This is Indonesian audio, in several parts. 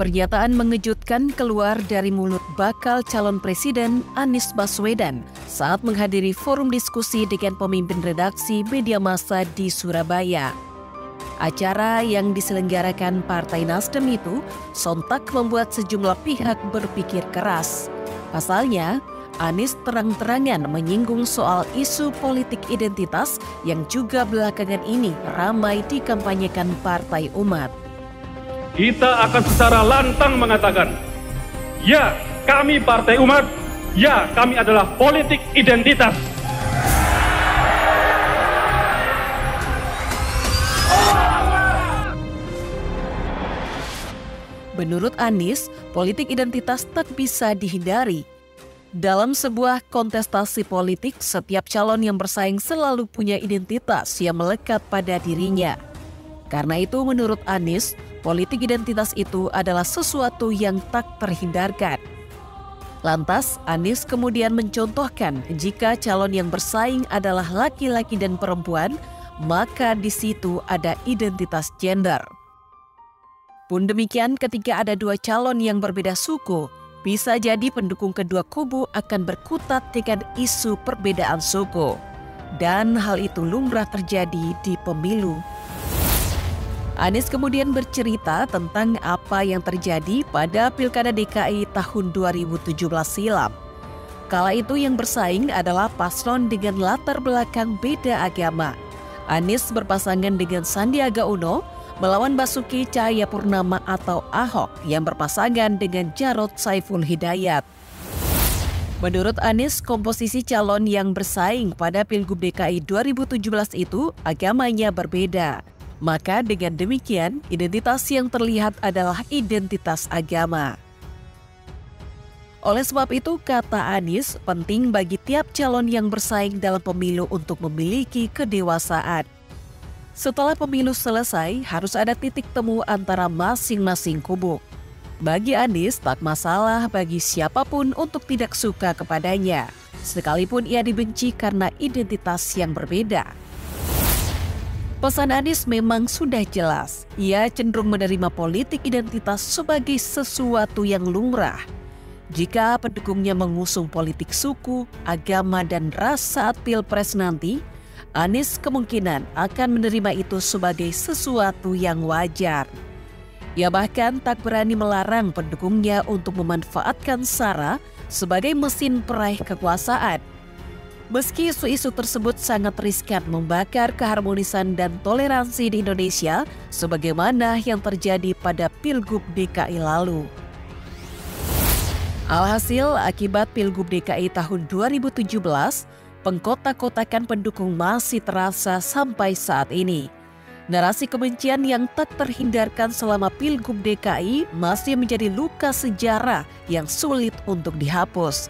Pernyataan mengejutkan keluar dari mulut bakal calon presiden Anies Baswedan saat menghadiri forum diskusi dengan pemimpin redaksi media massa di Surabaya. Acara yang diselenggarakan Partai Nasdem itu sontak membuat sejumlah pihak berpikir keras. Pasalnya, Anies terang-terangan menyinggung soal isu politik identitas yang juga belakangan ini ramai dikampanyekan Partai Umat. Kita akan secara lantang mengatakan, ya kami Partai Umat, ya kami adalah politik identitas. Menurut Anies, politik identitas tak bisa dihindari. Dalam sebuah kontestasi politik, setiap calon yang bersaing selalu punya identitas yang melekat pada dirinya. Karena itu menurut Anies, politik identitas itu adalah sesuatu yang tak terhindarkan. Lantas, Anies kemudian mencontohkan jika calon yang bersaing adalah laki-laki dan perempuan, maka di situ ada identitas gender. Pun demikian ketika ada dua calon yang berbeda suku, bisa jadi pendukung kedua kubu akan berkutat dengan isu perbedaan suku. Dan hal itu lumrah terjadi di pemilu. Anies kemudian bercerita tentang apa yang terjadi pada Pilkada DKI tahun 2017 silam. Kala itu yang bersaing adalah paslon dengan latar belakang beda agama. Anies berpasangan dengan Sandiaga Uno melawan Basuki Cahayapurnama atau Ahok yang berpasangan dengan Jarod Saiful Hidayat. Menurut Anies, komposisi calon yang bersaing pada Pilgub DKI 2017 itu agamanya berbeda. Maka dengan demikian, identitas yang terlihat adalah identitas agama. Oleh sebab itu, kata Anies, penting bagi tiap calon yang bersaing dalam pemilu untuk memiliki kedewasaan. Setelah pemilu selesai, harus ada titik temu antara masing-masing kubu. Bagi Anies, tak masalah bagi siapapun untuk tidak suka kepadanya, sekalipun ia dibenci karena identitas yang berbeda. Pesan Anies memang sudah jelas. Ia cenderung menerima politik identitas sebagai sesuatu yang lumrah. Jika pendukungnya mengusung politik suku, agama, dan ras saat Pilpres nanti, Anies kemungkinan akan menerima itu sebagai sesuatu yang wajar. Ia bahkan tak berani melarang pendukungnya untuk memanfaatkan SARA sebagai mesin peraih kekuasaan. Meski isu-isu tersebut sangat riskan membakar keharmonisan dan toleransi di Indonesia, sebagaimana yang terjadi pada Pilgub DKI lalu. Alhasil, akibat Pilgub DKI tahun 2017, pengkotak-kotakan pendukung masih terasa sampai saat ini. Narasi kebencian yang tak terhindarkan selama Pilgub DKI masih menjadi luka sejarah yang sulit untuk dihapus.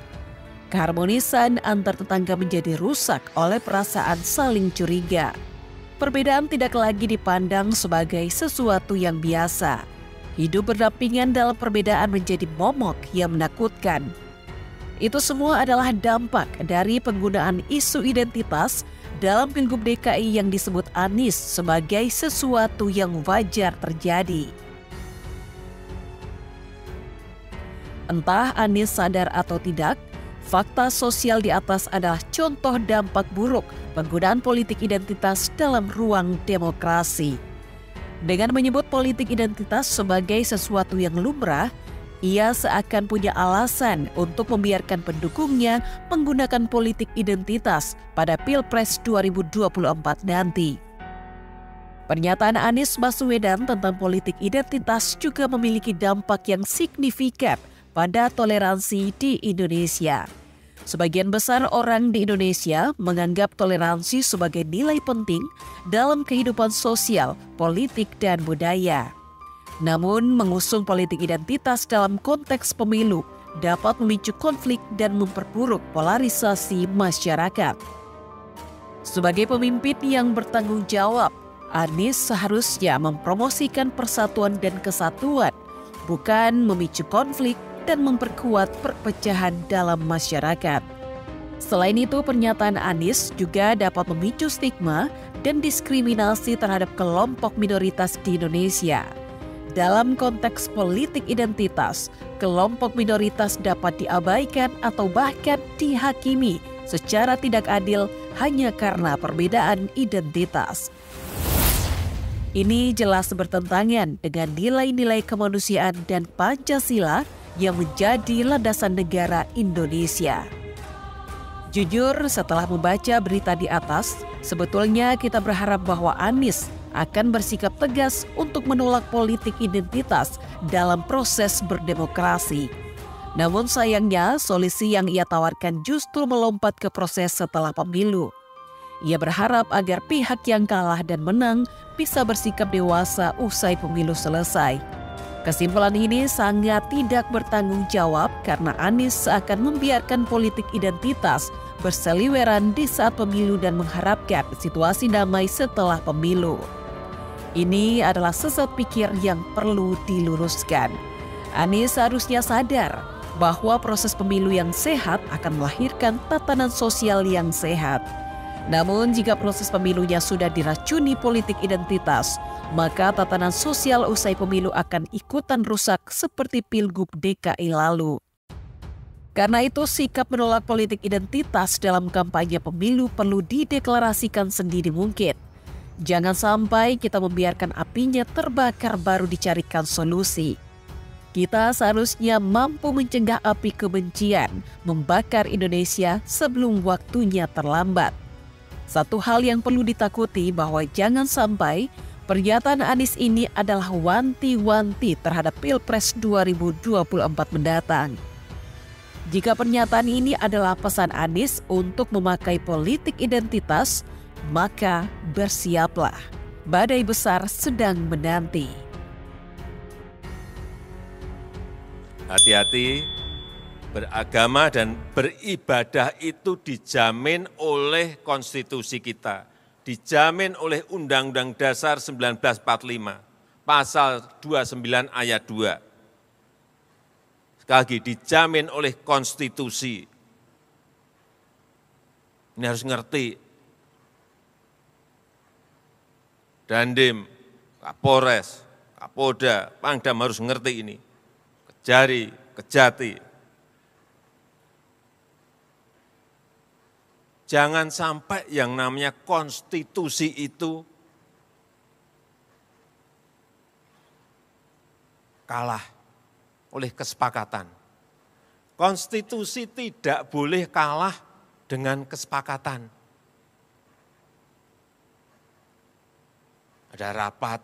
Keharmonisan antar tetangga menjadi rusak oleh perasaan saling curiga. Perbedaan tidak lagi dipandang sebagai sesuatu yang biasa. Hidup berdampingan dalam perbedaan menjadi momok yang menakutkan. Itu semua adalah dampak dari penggunaan isu identitas dalam Pilgub DKI yang disebut Anies sebagai sesuatu yang wajar terjadi. Entah Anies sadar atau tidak, fakta sosial di atas adalah contoh dampak buruk penggunaan politik identitas dalam ruang demokrasi. Dengan menyebut politik identitas sebagai sesuatu yang lumrah, ia seakan punya alasan untuk membiarkan pendukungnya menggunakan politik identitas pada Pilpres 2024 nanti. Pernyataan Anies Baswedan tentang politik identitas juga memiliki dampak yang signifikan pada toleransi di Indonesia. Sebagian besar orang di Indonesia menganggap toleransi sebagai nilai penting dalam kehidupan sosial, politik, dan budaya. Namun, mengusung politik identitas dalam konteks pemilu dapat memicu konflik dan memperburuk polarisasi masyarakat. Sebagai pemimpin yang bertanggung jawab, Anies seharusnya mempromosikan persatuan dan kesatuan, bukan memicu konflik dan memperkuat perpecahan dalam masyarakat. Selain itu, pernyataan Anies juga dapat memicu stigma dan diskriminasi terhadap kelompok minoritas di Indonesia. Dalam konteks politik identitas, kelompok minoritas dapat diabaikan atau bahkan dihakimi secara tidak adil hanya karena perbedaan identitas. Ini jelas bertentangan dengan nilai-nilai kemanusiaan dan Pancasila yang menjadi landasan negara Indonesia. Jujur, setelah membaca berita di atas, sebetulnya kita berharap bahwa Anies akan bersikap tegas untuk menolak politik identitas dalam proses berdemokrasi. Namun sayangnya, solusi yang ia tawarkan justru melompat ke proses setelah pemilu. Ia berharap agar pihak yang kalah dan menang bisa bersikap dewasa usai pemilu selesai. Kesimpulan ini sangat tidak bertanggung jawab karena Anies seakan membiarkan politik identitas berseliweran di saat pemilu dan mengharapkan situasi damai setelah pemilu. Ini adalah sesat pikir yang perlu diluruskan. Anies seharusnya sadar bahwa proses pemilu yang sehat akan melahirkan tatanan sosial yang sehat. Namun jika proses pemilunya sudah diracuni politik identitas, maka tatanan sosial usai pemilu akan ikutan rusak seperti Pilgub DKI lalu. Karena itu sikap menolak politik identitas dalam kampanye pemilu perlu dideklarasikan sendiri mungkin. Jangan sampai kita membiarkan apinya terbakar baru dicarikan solusi. Kita seharusnya mampu mencegah api kebencian membakar Indonesia sebelum waktunya terlambat. Satu hal yang perlu ditakuti bahwa jangan sampai pernyataan Anies ini adalah wanti-wanti terhadap Pilpres 2024 mendatang. Jika pernyataan ini adalah pesan Anies untuk memakai politik identitas, maka bersiaplah, badai besar sedang menanti. Hati-hati, beragama dan beribadah itu dijamin oleh konstitusi kita, dijamin oleh Undang-Undang Dasar 1945, pasal 29 ayat 2. Sekali lagi, dijamin oleh konstitusi. Ini harus ngerti. Dandim, Kapolres, Kapolda, Pangdam harus ngerti ini. Kejari, Kejati. Jangan sampai yang namanya konstitusi itu kalah oleh kesepakatan. Konstitusi tidak boleh kalah dengan kesepakatan. Ada rapat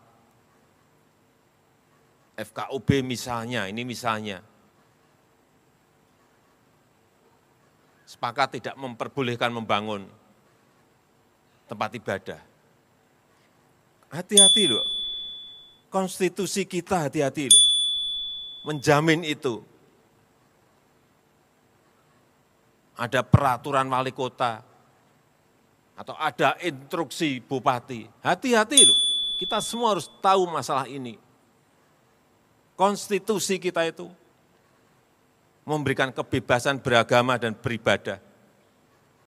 FKUB misalnya, ini misalnya. Sepakat tidak memperbolehkan membangun tempat ibadah. Hati-hati loh, konstitusi kita hati-hati loh, menjamin itu. Ada peraturan wali kota, atau ada instruksi bupati, hati-hati loh, kita semua harus tahu masalah ini. Konstitusi kita itu memberikan kebebasan beragama dan beribadah.